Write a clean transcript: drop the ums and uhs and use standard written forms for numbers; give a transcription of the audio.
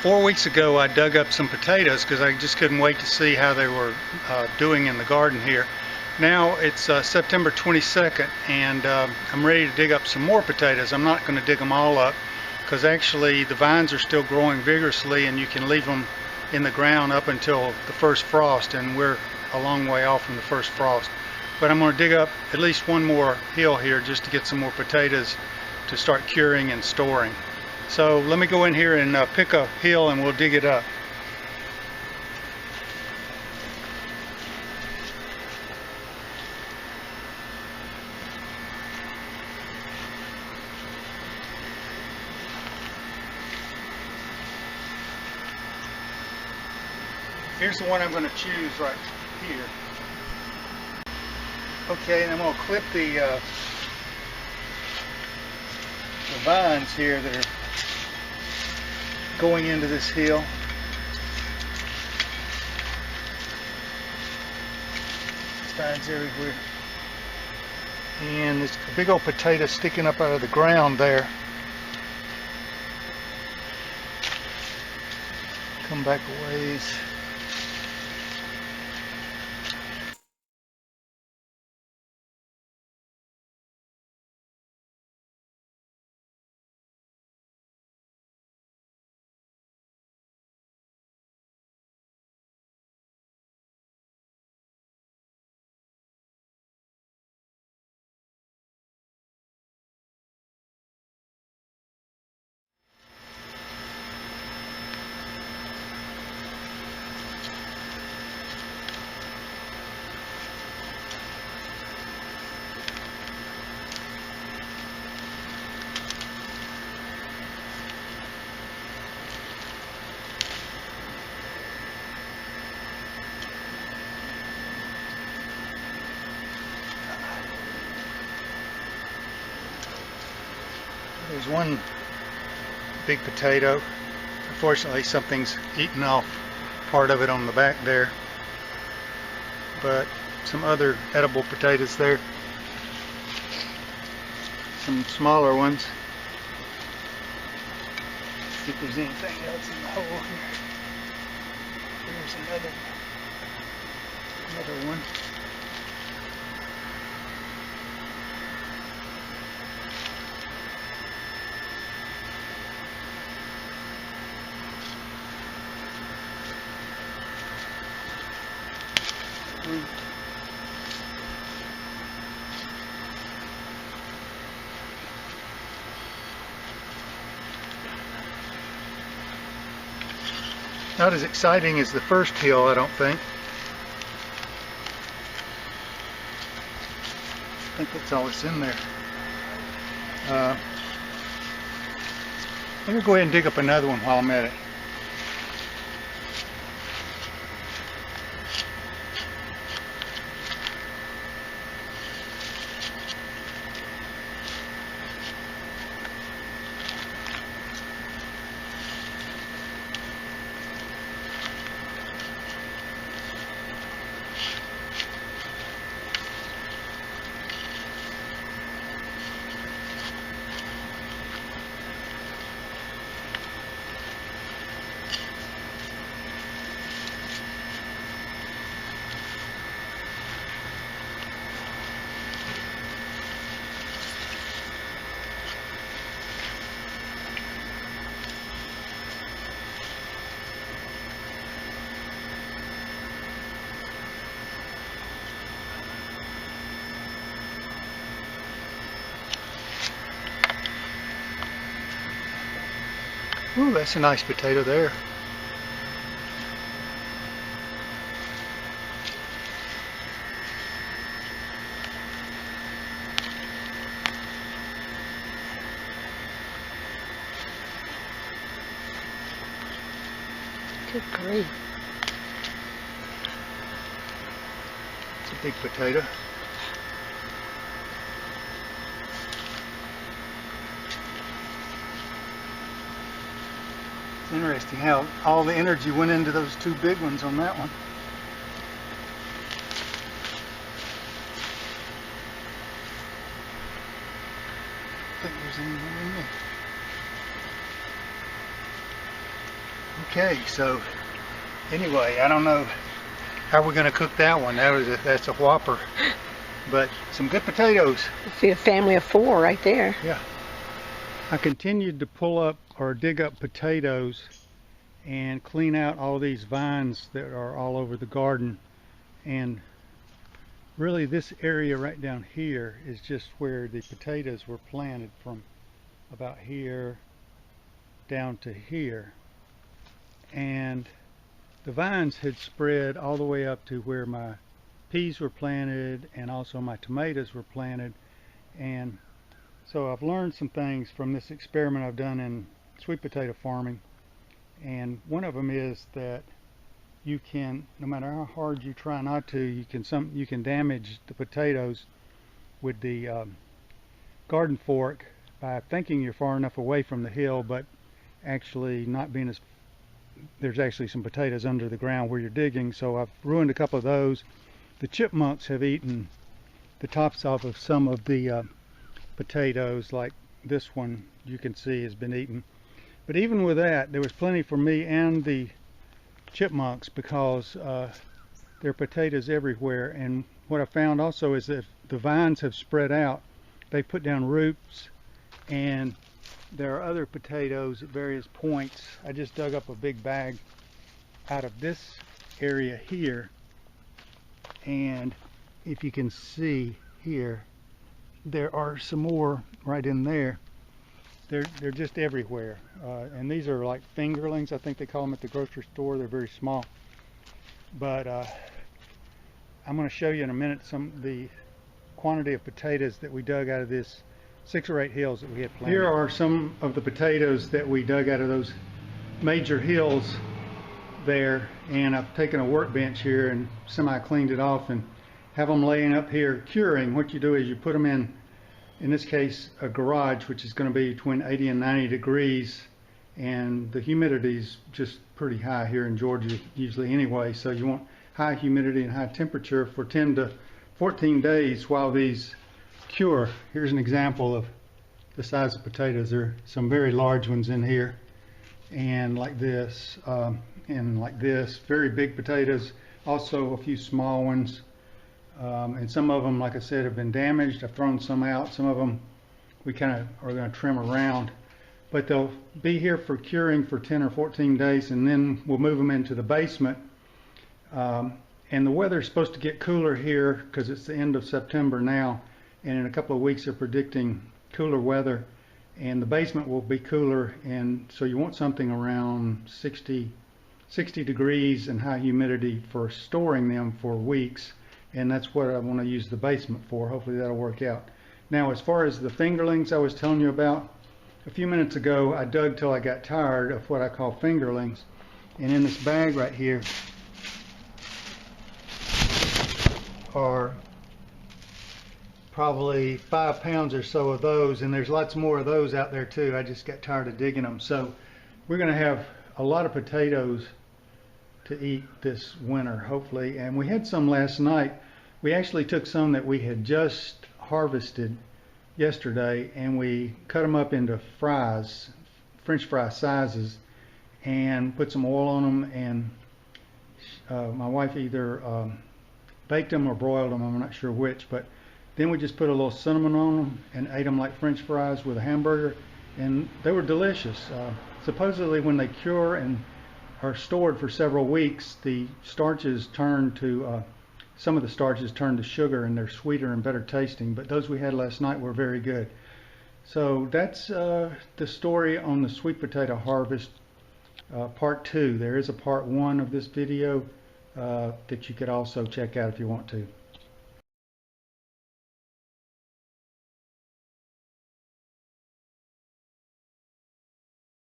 4 weeks ago I dug up some potatoes because I just couldn't wait to see how they were doing in the garden here. Now it's September 22nd and I'm ready to dig up some more potatoes. I'm not going to dig them all up because actually the vines are still growing vigorously and you can leave them in the ground up until the first frost, and we're a long way off from the first frost. But I'm going to dig up at least one more hill here just to get some more potatoes to start curing and storing. So let me go in here and pick a hill and we'll dig it up. Here's the one I'm going to choose right here. Okay, and I'm going to clip the vines here that are going into this hill. There's vines everywhere. And there's a big old potato sticking up out of the ground there. Come back a ways. There's one big potato. Unfortunately, something's eaten off part of it on the back there. But some other edible potatoes there. Some smaller ones. See if there's anything else in the hole here. There's another one. Not as exciting as the first hill, I don't think. I think that's all that's in there. I'm going to go ahead and dig up another one while I'm at it. Ooh, that's a nice potato there. Good grief. It's a big potato. Interesting how all the energy went into those two big ones on that one. I think there's anyone in there. Okay, so anyway, I don't know how we're going to cook that one. That's a whopper, but some good potatoes. See a family of 4 right there. Yeah. I continued to pull up or dig up potatoes and clean out all these vines that are all over the garden, and really this area right down here is just where the potatoes were planted, from about here down to here, and the vines had spread all the way up to where my peas were planted and also my tomatoes were planted. And so I've learned some things from this experiment I've done in sweet potato farming, and one of them is that you can, no matter how hard you try not to, you can damage the potatoes with the garden fork by thinking you're far enough away from the hill, but actually not being as, there's actually some potatoes under the ground where you're digging. So I've ruined a couple of those. The chipmunks have eaten the tops off of some of the potatoes, like this one you can see has been eaten. But even with that, there was plenty for me and the chipmunks, because there are potatoes everywhere. And what I found also is that the vines have spread out. They put down roots, and there are other potatoes at various points. I just dug up a big bag out of this area here, and if you can see here, there are some more right in there. They're just everywhere, and these are like fingerlings, I think they call them at the grocery store. They're very small, but I'm going to show you in a minute the quantity of potatoes that we dug out of this 6 or 8 hills that we had planted. Here are some of the potatoes that we dug out of those major hills there, and I've taken a workbench here and semi-cleaned it off and have them laying up here curing. What you do is you put them in this case a garage, which is going to be between 80 and 90 degrees, and the humidity is just pretty high here in Georgia usually anyway, so you want high humidity and high temperature for 10 to 14 days while these cure. Here's an example of the size of potatoes. There are some very large ones in here, and like this, very big potatoes, also a few small ones, and some of them, like I said, have been damaged. I've thrown some out. Some of them we kind of are going to trim around, but they'll be here for curing for 10 or 14 days, and then we'll move them into the basement. And the weather's supposed to get cooler here because it's the end of September now, and in a couple of weeks they're predicting cooler weather, and the basement will be cooler, and so you want something around 60 degrees and high humidity for storing them for weeks, and that's what I want to use the basement for. Hopefully that'll work out. Now, as far as the fingerlings I was telling you about a few minutes ago, I dug till I got tired of what I call fingerlings, and in this bag right here are probably 5 pounds or so of those, and there's lots more of those out there too. I just got tired of digging them. So we're going to have a lot of potatoes to eat this winter, hopefully. And we had some last night. We actually took some that we had just harvested yesterday, and we cut them up into fries, French fry sizes, and put some oil on them, and my wife either baked them or broiled them, I'm not sure which, but then we just put a little cinnamon on them and ate them like French fries with a hamburger, and they were delicious. Supposedly when they cure and are stored for several weeks, the starches turn to, some of the starches turn to sugar, and they're sweeter and better tasting, but those we had last night were very good. So that's the story on the sweet potato harvest, part 2. There is a part 1 of this video that you could also check out if you want to.